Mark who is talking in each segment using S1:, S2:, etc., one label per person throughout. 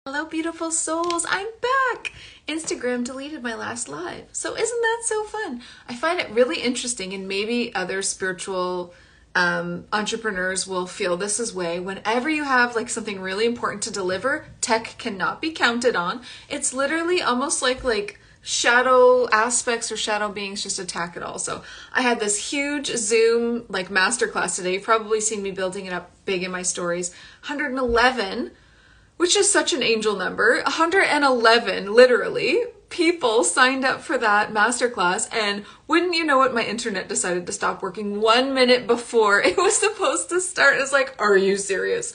S1: Hello, beautiful souls. I'm back. Instagram deleted my last live. So isn't that so fun? I find it really interesting, and maybe other spiritual entrepreneurs will feel this as way. Whenever you have like something really important to deliver, tech cannot be counted on. It's literally almost like shadow aspects or shadow beings just attack it all. So I had this huge Zoom like masterclass today. You've probably seen me building it up big in my stories. 111, which is such an angel number. 111, literally, people signed up for that masterclass, and wouldn't you know it, my internet decided to stop working 1 minute before it was supposed to start. It's like, are you serious?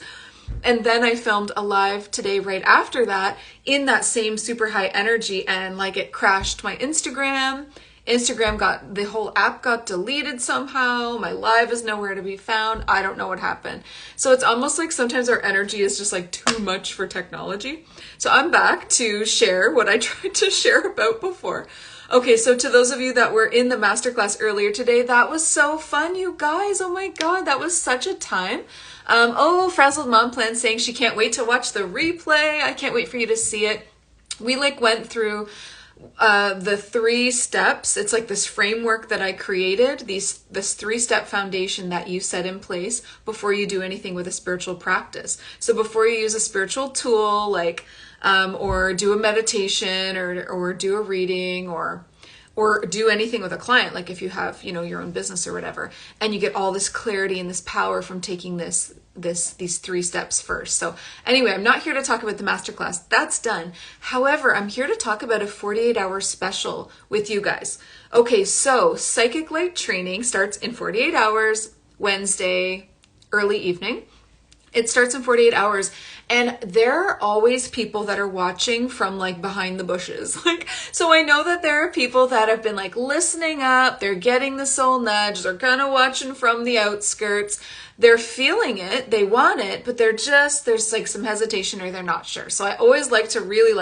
S1: And then I filmed a live today right after that in that same super high energy, and like it crashed my Instagram. The whole app got deleted somehow. My live is nowhere to be found. I don't know what happened. So it's almost like sometimes our energy is just like too much for technology. So I'm back to share what I tried to share about before. Okay, so to those of you that were in the masterclass earlier today, that was so fun, you guys. Oh my God, that was such a time. Frazzled Mom Plan saying she can't wait to watch the replay. I can't wait for you to see it. We went through the 3 steps. It's like this framework that I created, this 3-step foundation that you set in place before you do anything with a spiritual practice. So before you use a spiritual tool, or do a meditation or do a reading or do anything with a client, like if you have, your own business or whatever, and you get all this clarity and this power from taking these 3 steps first. So anyway, I'm not here to talk about the masterclass. That's done. However, I'm here to talk about a 48-hour special with you guys. Okay, so Psychic Light training starts in 48 hours, Wednesday, early evening. It starts in 48 hours, and there are always people that are watching from behind the bushes. So I know that there are people that have been listening up, they're getting the soul nudge, they're kind of watching from the outskirts, they're feeling it, they want it, but there's some hesitation or they're not sure. So I always like to really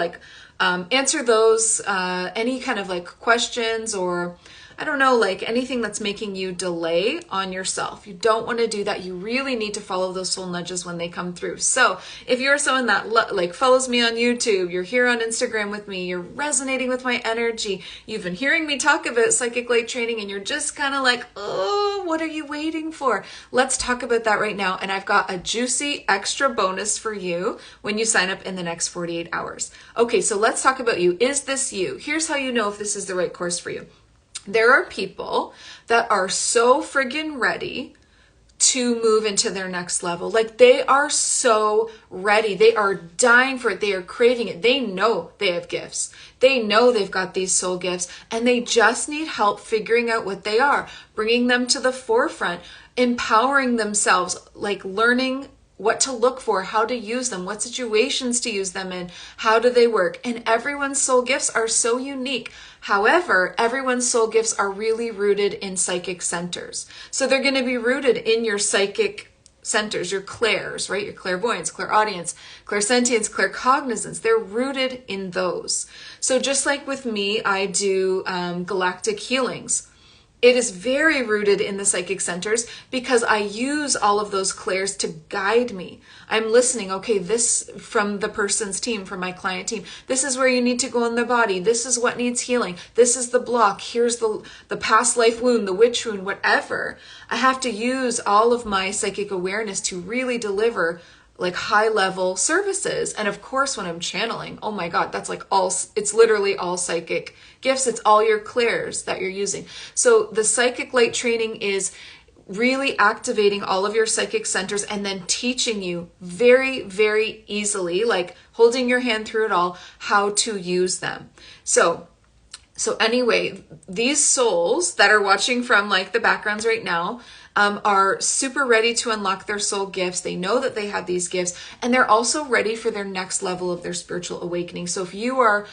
S1: answer those, any kind of questions or I don't know, anything that's making you delay on yourself. You don't want to do that. You really need to follow those soul nudges when they come through. So if you're someone that follows me on YouTube, you're here on Instagram with me, you're resonating with my energy, you've been hearing me talk about Psychic Light training, and you're just kind of oh, what are you waiting for? Let's talk about that right now. And I've got a juicy extra bonus for you when you sign up in the next 48 hours. Okay, so let's talk about you. Is this you? Here's how you know if this is the right course for you. There are people that are so friggin' ready to move into their next level. They are so ready. They are dying for it. They are craving it. They know they have gifts. They know they've got these soul gifts, and they just need help figuring out what they are, bringing them to the forefront, empowering themselves, learning what to look for, how to use them, what situations to use them in, how do they work. And everyone's soul gifts are so unique. However, everyone's soul gifts are really rooted in psychic centers. So they're going to be rooted in your psychic centers, your clairs, right? Your clairvoyance, clairaudience, clairsentience, claircognizance. They're rooted in those. So just like with me, I do galactic healings. It is very rooted in the psychic centers because I use all of those clairs to guide me. I'm listening, okay, this from the person's team, from my client team. This is where you need to go in the body. This is what needs healing. This is the block. Here's the past life wound, the witch wound, whatever. I have to use all of my psychic awareness to really deliver high level services. And of course, when I'm channeling, oh my God, that's it's literally all psychic gifts. It's all your clairs that you're using. So the Psychic Light training is really activating all of your psychic centers and then teaching you very, very easily, holding your hand through it all, how to use them. So anyway, these souls that are watching from the backgrounds right now, are super ready to unlock their soul gifts. They know that they have these gifts, and they're also ready for their next level of their spiritual awakening. So if you are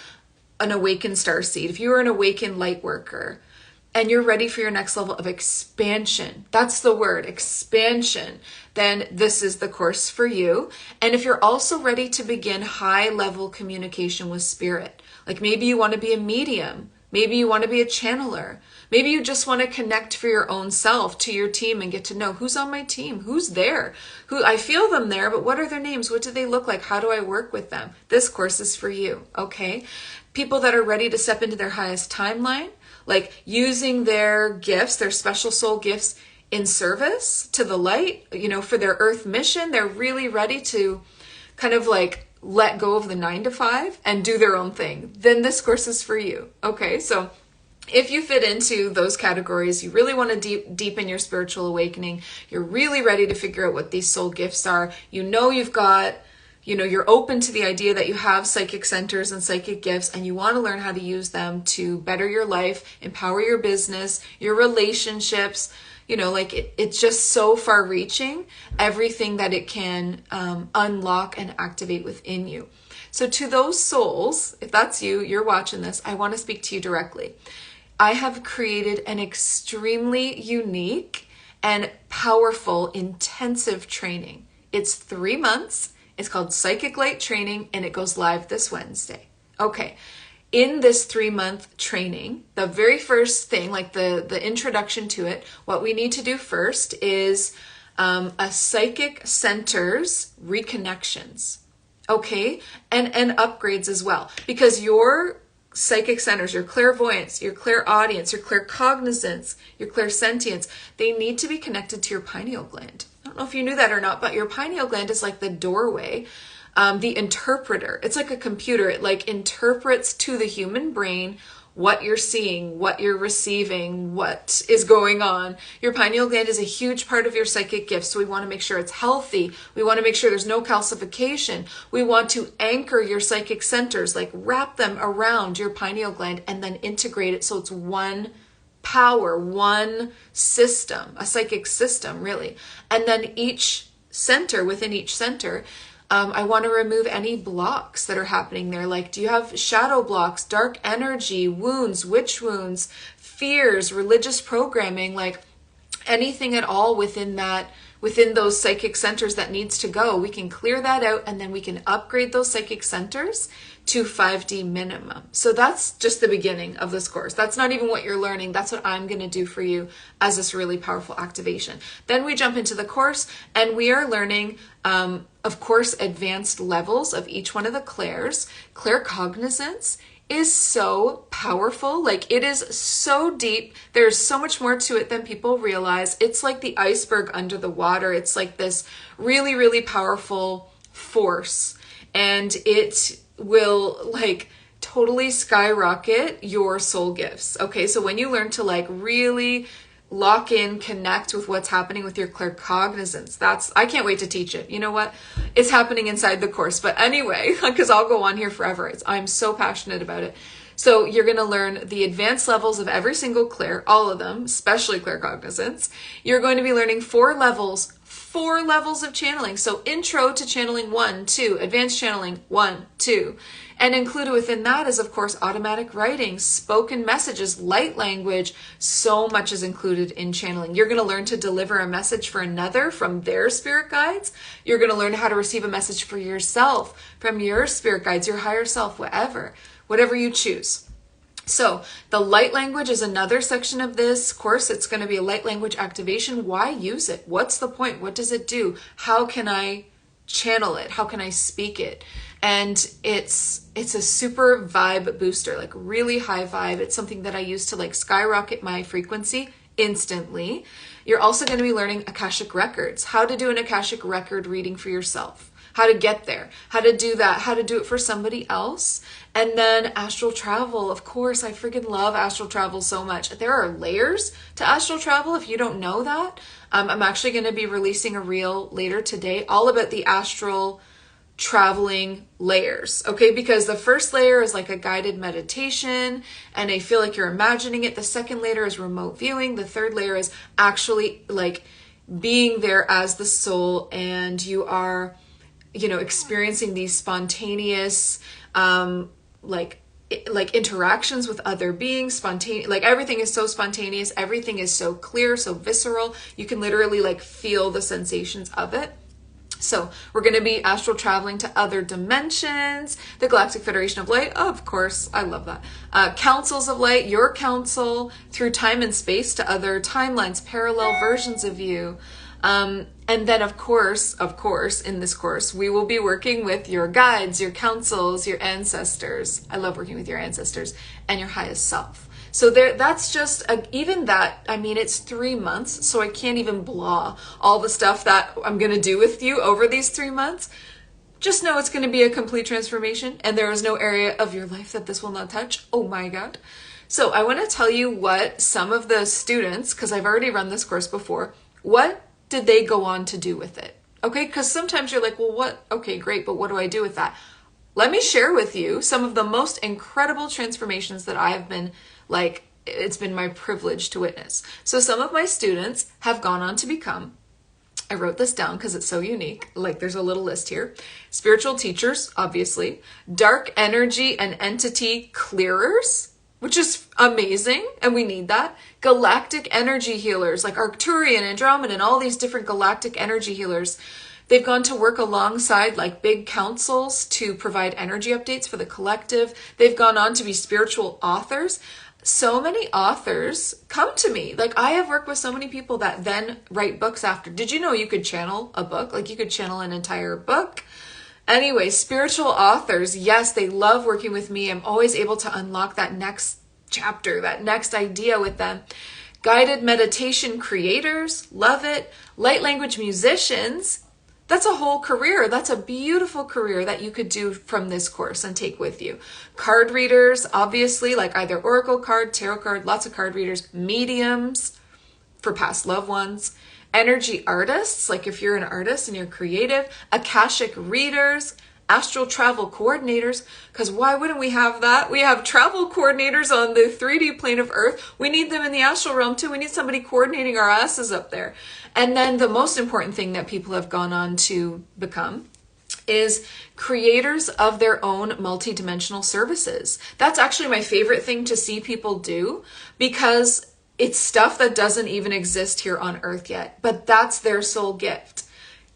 S1: an awakened starseed, if you are an awakened light worker, and you're ready for your next level of expansion, that's the word, expansion, then this is the course for you. And if you're also ready to begin high level communication with spirit, maybe you want to be a medium, Maybe you want to be a channeler. Maybe you just want to connect for your own self to your team and get to know who's on my team, who's there, who I feel them there, but what are their names? What do they look like? How do I work with them? This course is for you, okay? People that are ready to step into their highest timeline, like using their gifts, their special soul gifts in service to the light, for their earth mission. They're really ready to kind of like let go of the 9 to 5 and do their own thing. Then this course is for you. Okay, so if you fit into those categories, you really want to deepen your spiritual awakening, you're really ready to figure out what these soul gifts are, you've got, you're open to the idea that you have psychic centers and psychic gifts, and you want to learn how to use them to better your life, empower your business, your relationships, it's just so far reaching, everything that it can unlock and activate within you. So to those souls, if that's you, you're watching this, I want to speak to you directly. I have created an extremely unique and powerful intensive training. It's 3 months. It's called Psychic Light Training, and it goes live this Wednesday. Okay. In this 3-month training, the very first thing, like the introduction to it, what we need to do first is a psychic centers reconnections, okay? And upgrades as well. Because your psychic centers, your clairvoyance, your clairaudience, your claircognizance, your clairsentience, they need to be connected to your pineal gland. I don't know if you knew that or not, but your pineal gland is like the doorway, the interpreter. It's like a computer. It like interprets to the human brain what you're seeing, what you're receiving, what is going on. Your pineal gland is a huge part of your psychic gift, so we want to make sure it's healthy. We want to make sure there's no calcification. We want to anchor your psychic centers, like wrap them around your pineal gland and then integrate it so it's one power, one system, a psychic system, really. And then within each center, I want to remove any blocks that are happening there. Like, do you have shadow blocks, dark energy, wounds, witch wounds, fears, religious programming, like anything at all within those psychic centers that needs to go? We can clear that out, and then we can upgrade those psychic centers to 5D minimum. So that's just the beginning of this course. That's not even what you're learning. That's what I'm going to do for you as this really powerful activation. Then we jump into the course, and we are learning, of course, advanced levels of each one of the clairs. Claircognizance is so powerful. Like, it is so deep. There's so much more to it than people realize. It's like the iceberg under the water. It's like this really, really powerful force, and it will like totally skyrocket your soul gifts. Okay, so when you learn to like really lock in, connect with what's happening with your claircognizance, I can't wait to teach it. You know what? It's happening inside the course. But anyway, because I'll go on here forever. I'm so passionate about it. So you're going to learn the advanced levels of every single clair, all of them, especially claircognizance. You're going to be learning 4 levels of channeling. So intro to channeling 1, 2, advanced channeling 1, 2. And included within that is, of course, automatic writing, spoken messages, light language. So much is included in channeling. You're going to learn to deliver a message for another from their spirit guides. You're going to learn how to receive a message for yourself from your spirit guides, your higher self, whatever you choose. So the light language is another section of this course. It's going to be a light language activation. Why use it? What's the point? What does it do? How can I channel it? How can I speak it? And it's a super vibe booster, like really high vibe. It's something that I use to like skyrocket my frequency instantly. You're also going to be learning Akashic Records, how to do an Akashic Record reading for yourself, how to get there, how to do that, how to do it for somebody else. And then astral travel. Of course, I freaking love astral travel so much. There are layers to astral travel if you don't know that. I'm actually going to be releasing a reel later today all about the astral traveling layers, okay? Because the first layer is like a guided meditation, and I feel like you're imagining it. The second layer is remote viewing. The third layer is actually like being there as the soul, and you are, experiencing these spontaneous, like interactions with other beings, spontaneous, like everything is so spontaneous, everything is so clear, so visceral. You can literally like feel the sensations of it. So we're going to be astral traveling to other dimensions, the Galactic Federation of Light, of course, I love that. Councils of Light, your council, through time and space to other timelines, parallel versions of you. And then of course, in this course, we will be working with your guides, your councils, your ancestors. I love working with your ancestors and your highest self. So that's just, even that, I mean, it's 3 months, so I can't even blah all the stuff that I'm going to do with you over these 3 months. Just know it's going to be a complete transformation, and there is no area of your life that this will not touch. Oh my God. So I want to tell you what some of the students, because I've already run this course before, what did they go on to do with it? Okay, because sometimes you're like, well, what? Okay, great, but what do I do with that? Let me share with you some of the most incredible transformations that I have been, like, it's been my privilege to witness. So some of my students have gone on to become, I wrote this down because it's so unique, like there's a little list here, spiritual teachers, obviously, dark energy and entity clearers, which is amazing, and we need that. Galactic energy healers, like Arcturian, Andromeda, and all these different galactic energy healers. They've gone to work alongside like big councils to provide energy updates for the collective. They've gone on to be spiritual authors. So many authors come to me. Like, I have worked with so many people that then write books after. Did you know you could channel a book? Like, you could channel an entire book. Anyway, spiritual authors, yes, they love working with me. I'm always able to unlock that next chapter, that next idea with them. Guided meditation creators, love it. Light language musicians, that's a whole career. That's a beautiful career that you could do from this course and take with you. Card readers, obviously, like either oracle card, tarot card, lots of card readers. Mediums for past loved ones. Energy artists, like if you're an artist and you're creative. Akashic readers. Astral travel coordinators, because why wouldn't we have that? We have travel coordinators on the 3D plane of Earth. We need them in the astral realm too. We need somebody coordinating our asses up there. And then the most important thing that people have gone on to become is creators of their own multidimensional services. That's actually my favorite thing to see people do, because it's stuff that doesn't even exist here on Earth yet, but that's their soul gift.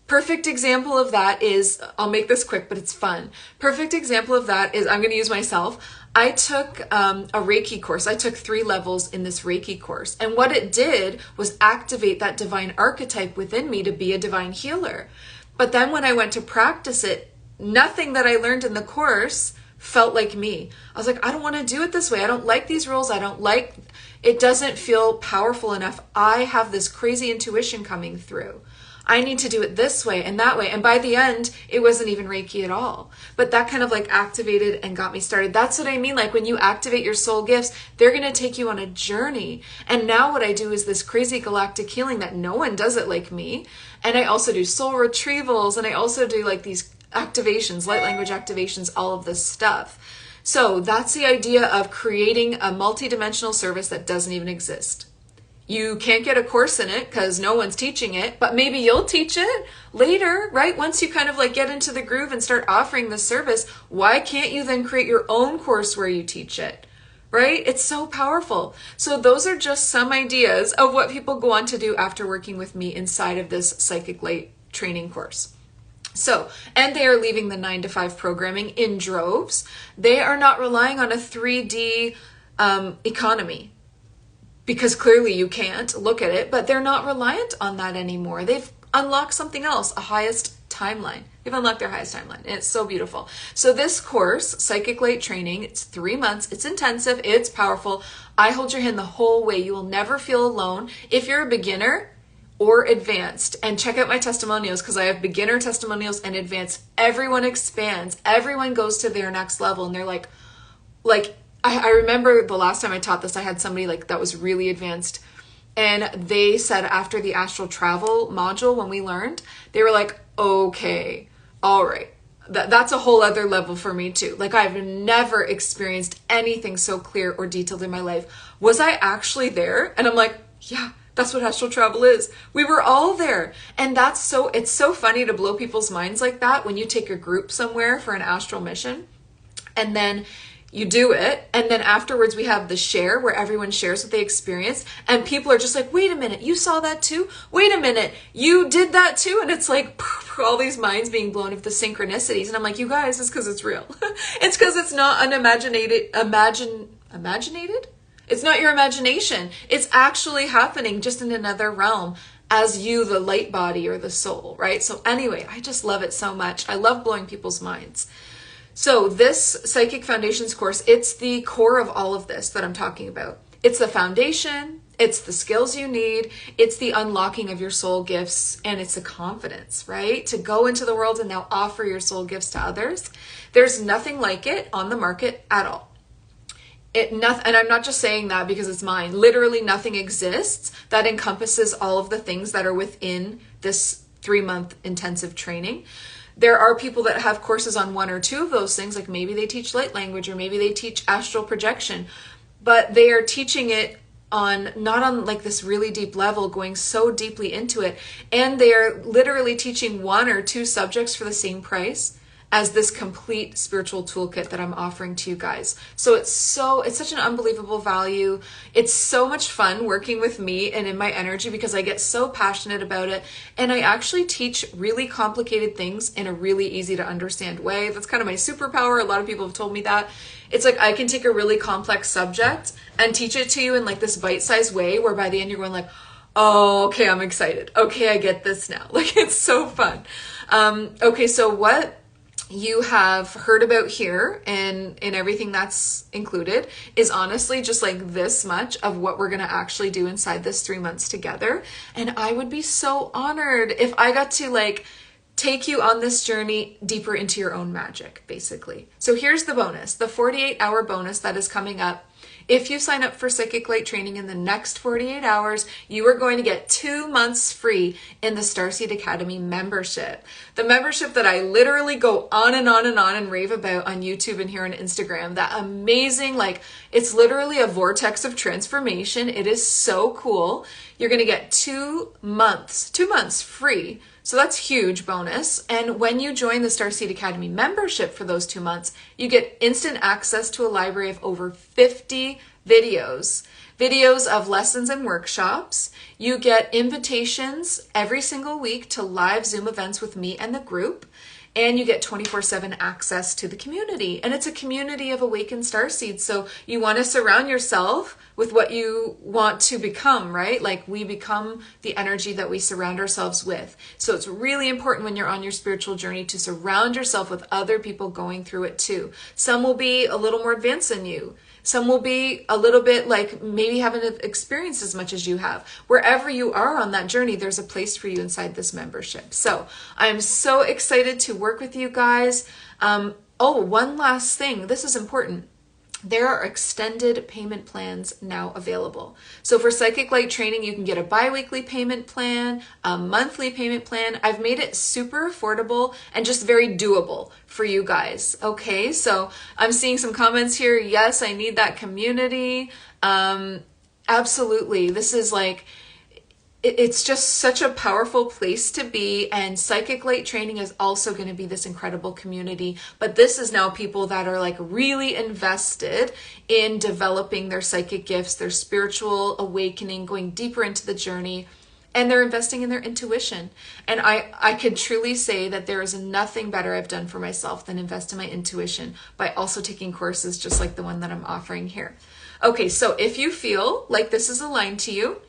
S1: Perfect example of that is, I'll make this quick, but it's fun. Perfect example of that is, I'm going to use myself. I took a Reiki course. I took 3 levels in this Reiki course. And what it did was activate that divine archetype within me to be a divine healer. But then when I went to practice it, nothing that I learned in the course felt like me. I was like, I don't want to do it this way. I don't like these rules. I don't like, it doesn't feel powerful enough. I have this crazy intuition coming through. I need to do it this way and that way. And by the end, it wasn't even Reiki at all. But that kind of like activated and got me started. That's what I mean. Like when you activate your soul gifts, they're going to take you on a journey. And now what I do is this crazy galactic healing that no one does it like me. And I also do soul retrievals. And I also do like these activations, light language activations, all of this stuff. So that's the idea of creating a multidimensional service that doesn't even exist. You can't get a course in it because no one's teaching it, but maybe you'll teach it later, right? Once you kind of like get into the groove and start offering the service, why can't you then create your own course where you teach it, right? It's so powerful. So those are just some ideas of what people go on to do after working with me inside of this Psychic Light training course. So, and they are leaving the 9-to-5 programming in droves. They are not relying on a 3D economy. Because clearly you can't look at it, but they're not reliant on that anymore. They've unlocked something else, a highest timeline. They've unlocked their highest timeline, and it's so beautiful. So this course, Psychic Light Training, it's 3 months. It's intensive. It's powerful. I hold your hand the whole way. You will never feel alone. If you're a beginner or advanced, and check out my testimonials because I have beginner testimonials and advanced. Everyone expands. Everyone goes to their next level, and they're like, I remember the last time I taught this, I had somebody like that was really advanced, and they said after the astral travel module, when we learned, they were like, okay, all right, that's a whole other level for me too. Like, I've never experienced anything so clear or detailed in my life. Was I actually there? And I'm like, yeah, that's what astral travel is. We were all there. And it's so funny to blow people's minds like that when you take a group somewhere for an astral mission, and then you do it, and then afterwards we have the share where everyone shares what they experienced, and people are just like, wait a minute, you saw that too? Wait a minute, you did that too? And it's like all these minds being blown of the synchronicities, and I'm like, you guys, it's because it's real. It's because it's not imaginated? It's not your imagination. It's actually happening just in another realm as you, the light body or the soul, right? So anyway, I just love it so much. I love blowing people's minds. So this Psychic Foundations course, it's the core of all of this that I'm talking about. It's the foundation, it's the skills you need, it's the unlocking of your soul gifts, and it's the confidence, right? To go into the world and now offer your soul gifts to others. There's nothing like it on the market at all. And I'm not just saying that because it's mine. Literally nothing exists that encompasses all of the things that are within this 3-month intensive training. There are people that have courses on 1 or 2 of those things, like maybe they teach light language or maybe they teach astral projection, but they are teaching it not on like this really deep level, going so deeply into it. And they are literally teaching 1 or 2 subjects for the same price as this complete spiritual toolkit that I'm offering to you guys. So it's such an unbelievable value. It's so much fun working with me and in my energy because I get so passionate about it. And I actually teach really complicated things in a really easy to understand way. That's kind of my superpower. A lot of people have told me that. It's like I can take a really complex subject and teach it to you in like this bite-sized way where by the end you're going like, oh, okay, I'm excited. Okay, I get this now. Like, it's so fun. Okay, so what you have heard about here and everything that's included is honestly just like this much of what we're going to actually do inside this 3 months together. And I would be so honored if I got to like take you on this journey deeper into your own magic, basically. So here's the bonus, the 48-hour bonus that is coming up. If you sign up for Psychic Light training in the next 48 hours, you are going to get 2 months free in the Starseed Academy membership. The membership that I literally go on and on and on and rave about on YouTube and here on Instagram. That amazing, like, it's literally a vortex of transformation. It is so cool. You're going to get 2 months free. So that's huge bonus. And when you join the Starseed Academy membership for those 2 months, you get instant access to a library of over 50 videos of lessons and workshops. You get invitations every single week to live Zoom events with me and the group. And you get 24/7 access to the community. And it's a community of awakened starseeds. So you want to surround yourself with what you want to become, right? Like we become the energy that we surround ourselves with. So it's really important when you're on your spiritual journey to surround yourself with other people going through it too. Some will be a little more advanced than you. Some will be a little bit like maybe haven't experienced as much as you have. Wherever you are on that journey, there's a place for you inside this membership. So I'm so excited to work with you guys. One last thing. This is important. There are extended payment plans now available. So for Psychic Light training, you can get a bi-weekly payment plan, a monthly payment plan. I've made it super affordable and just very doable for you guys. Okay, so I'm seeing some comments here. Yes, I need that community. Absolutely. This is like, it's just such a powerful place to be, and Psychic Light training is also going to be this incredible community. But this is now people that are like really invested in developing their psychic gifts, their spiritual awakening, going deeper into the journey, and they're investing in their intuition. And I could truly say that there is nothing better I've done for myself than invest in my intuition by also taking courses just like the one that I'm offering here. Okay, so if you feel like this is aligned to you,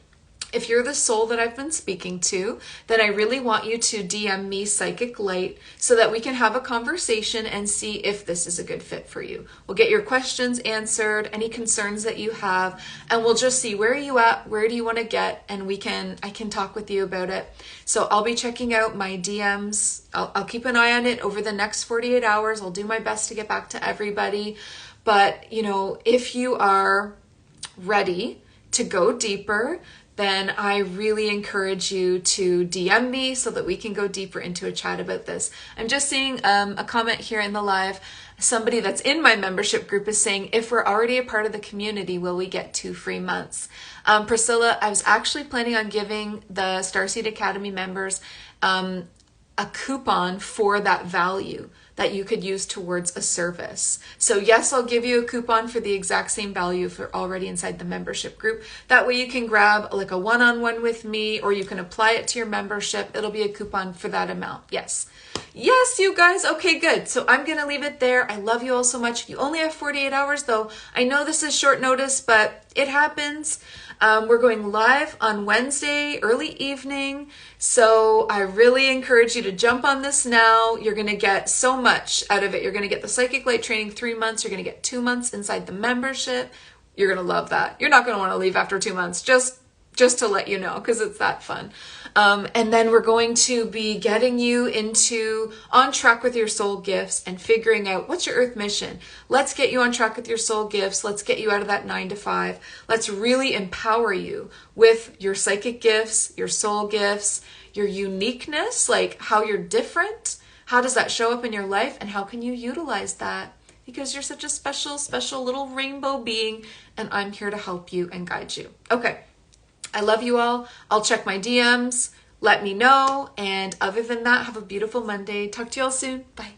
S1: if you're the soul that I've been speaking to, then I really want you to DM me Psychic Light so that we can have a conversation and see if this is a good fit for you. We'll get your questions answered, any concerns that you have, and we'll just see where are you at, where do you want to get, and I can talk with you about it. So I'll be checking out my DMs. I'll keep an eye on it over the next 48 hours. I'll do my best to get back to everybody. But, if you are ready to go deeper, then I really encourage you to DM me so that we can go deeper into a chat about this. I'm just seeing a comment here in the live. Somebody that's in my membership group is saying, if we're already a part of the community, will we get 2 free months? Priscilla, I was actually planning on giving the Starseed Academy members a coupon for that value. that you could use towards a service. So yes, I'll give you a coupon for the exact same value if you're already inside the membership group. That way you can grab like a one-on-one with me, or you can apply it to your membership. It'll be a coupon for that amount. Yes. Yes, you guys. Okay, good. So I'm going to leave it there. I love you all so much. You only have 48 hours though. I know this is short notice, but it happens. We're going live on Wednesday, early evening. So I really encourage you to jump on this now. You're going to get so much out of it. You're going to get the Psychic Light training 3 months. You're going to get 2 months inside the membership. You're going to love that. You're not going to want to leave after 2 months, just to let you know, because it's that fun. And then we're going to be getting you on track with your soul gifts and figuring out what's your earth mission. Let's get you on track with your soul gifts. Let's get you out of that 9 to 5. Let's really empower you with your psychic gifts, your soul gifts, your uniqueness, like how you're different. How does that show up in your life, and how can you utilize that? Because you're such a special, special little rainbow being, and I'm here to help you and guide you. Okay. I love you all. I'll check my DMs. Let me know. And other than that, have a beautiful Monday. Talk to you all soon. Bye.